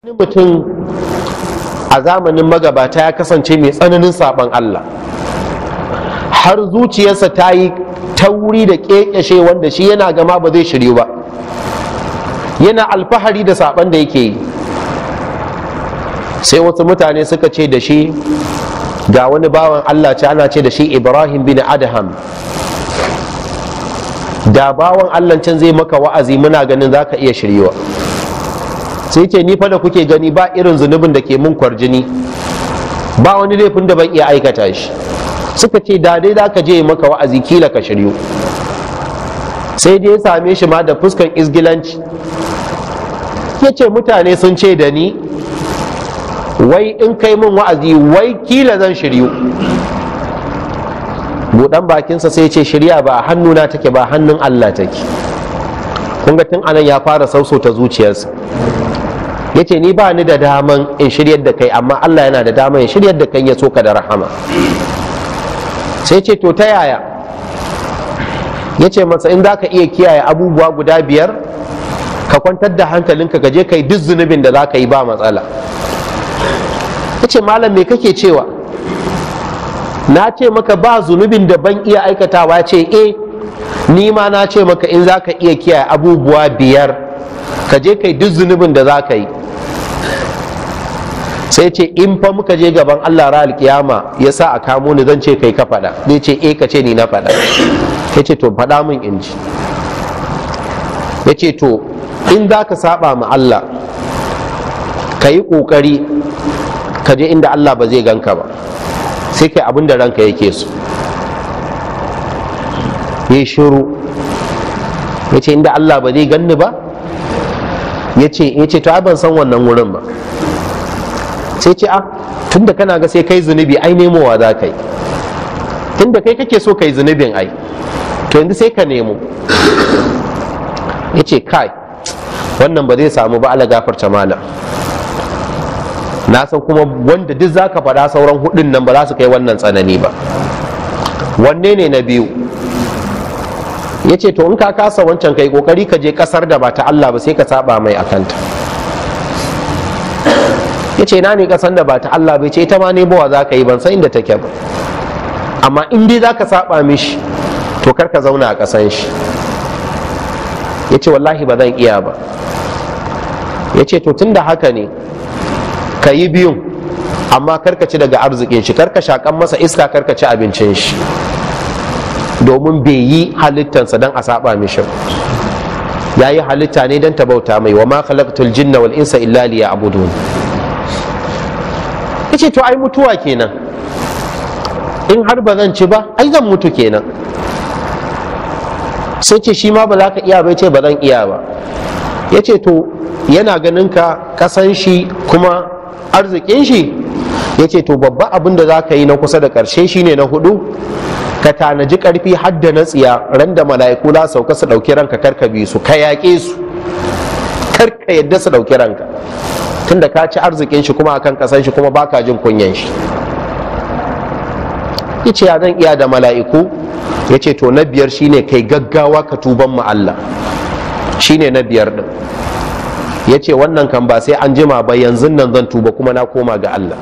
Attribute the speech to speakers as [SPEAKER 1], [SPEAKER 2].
[SPEAKER 1] Wani mutum a zamanin magabata ya kasance mai tsananin saɓon Allah, har zuciyarsa ta yi tauri da ƙeƙashe wanda shi yana gama ba zai shiryu ba, yana alfahari da saɓon da yake yi. Sai wasu mutane suka ce da shi, ga wani bawan Allah ce ana ce da shi Ibrahim bin Adham, da bawan Allah can zai maka wa'azi muna ganin za ka iya shiryuwa. Sai ce ni fa da kuke gani ba irin zunubin da ke mun kwarjini, ba wani laifin da ban iya aikata shi. Suka ce da dai za ka je maka wa'azi kila ka shiryu. Sai dai ya same shi ma da fuskan izgilanci, ya ce mutane sun ce da ni wai in kai min wa'azi wai kila zan shiryu. Buɗan bakinsa sai ce shirya ba hannuna take ba hannun Allah take. Kun ga tun anan ya fara sausauta zuciyarsa, ya ce ni ba ni da daman in shiryar da kai, amma Allah yana da daman in shiryar da kai ya so ka da rahama. Sai ce to ta yaya? Ya ce masa in za ka iya kiyaye abubuwa guda 5 ka kwantar da hankalinka ka je ka yi duk zunubin da za ka yi ba matsala. Ya ce malam me kake cewa? Na ce maka ba zunubin da ban iya aikatawa. Ya ce ni ma na ce maka in za ka iya kiyaye abubuwa 5 ka je ka yi duk zunubin da za ka yi. Sai ce in fa muka je gaban Allah ra alkiyama ya sa a kamo ni zan ce kai ka faɗa. Zai ce ka ce ni na faɗa. Ya ce to faɗa min in ji. Ya ce to in za ka saba ma Allah ka yi ƙoƙari ka je inda Allah ba zai ganka ba, sai kai abin da ranka yake so. Ya shiru. Ya ce inda Allah ba zai ganni ba? Ya ce to ai ban san wannan wurin ba. Sai ce tunda kana ga sai kai zunubi ai nemowa za ka yi, tunda kai kake so kai zunubin ai to yanzu sai ka nemo. Ya ce kai wannan ba zai samu ba, ala gafarta malam, na san kuma wanda duk za ka faɗa sauran 4 nan ba za su kai wannan tsanani ba. Wanne ne na biyu? Ya ce to in ka kasa wancan kai kokari ka je kasar da ba ta Allah ba sai ka saba mai akanta. Ya ce na ne kasan da ba ta Allah bai ce ita ma nebowa za ka yi, ban san inda take ba, amma in dai za ka saba mishi to kar ka zauna a kasan shi. Ya ce wallahi ba zan iya ba. Ya ce to tun da haka ne ka yi biyun, amma kar ka ci daga arzikin shi, kar ka shakan masa iska, kar ka ci abincin shi, domin bai yi halittansa don a saba mishi, ya yi halitta ne don ta bauta mai. Wa ma khalaqtul jinna wal insa illa liya'budun. Yace to ai mutuwa kenan, in har ba zan ci ba ai zan mutu kenan. Sai ce shi ma ba za ka iya ba. Ce ba zan iya ba. Yace to yana ganin ka kasan shi kuma arzikin shi. Yace to babban abin da za ka yi na kusa da ƙarshe shine na 4, ka tanaji ƙarfi hadda na tsiya, ran da mala'iku za sauka su ɗauki ranka, karka bi su, ka yaƙe su, karka yadda su ɗauki ranka, tunda ka ci arzikin shi kuma akan kasan shi kuma baka jin kunyan shi. Yace ya zan iya da mala'iku? Yace to na 5 shine kai gaggawa ka tuban mu Allah, shine na 5 din. Yace wannan kan ba sai an jima ba, yanzu nan zan tuba kuma na koma ga Allah.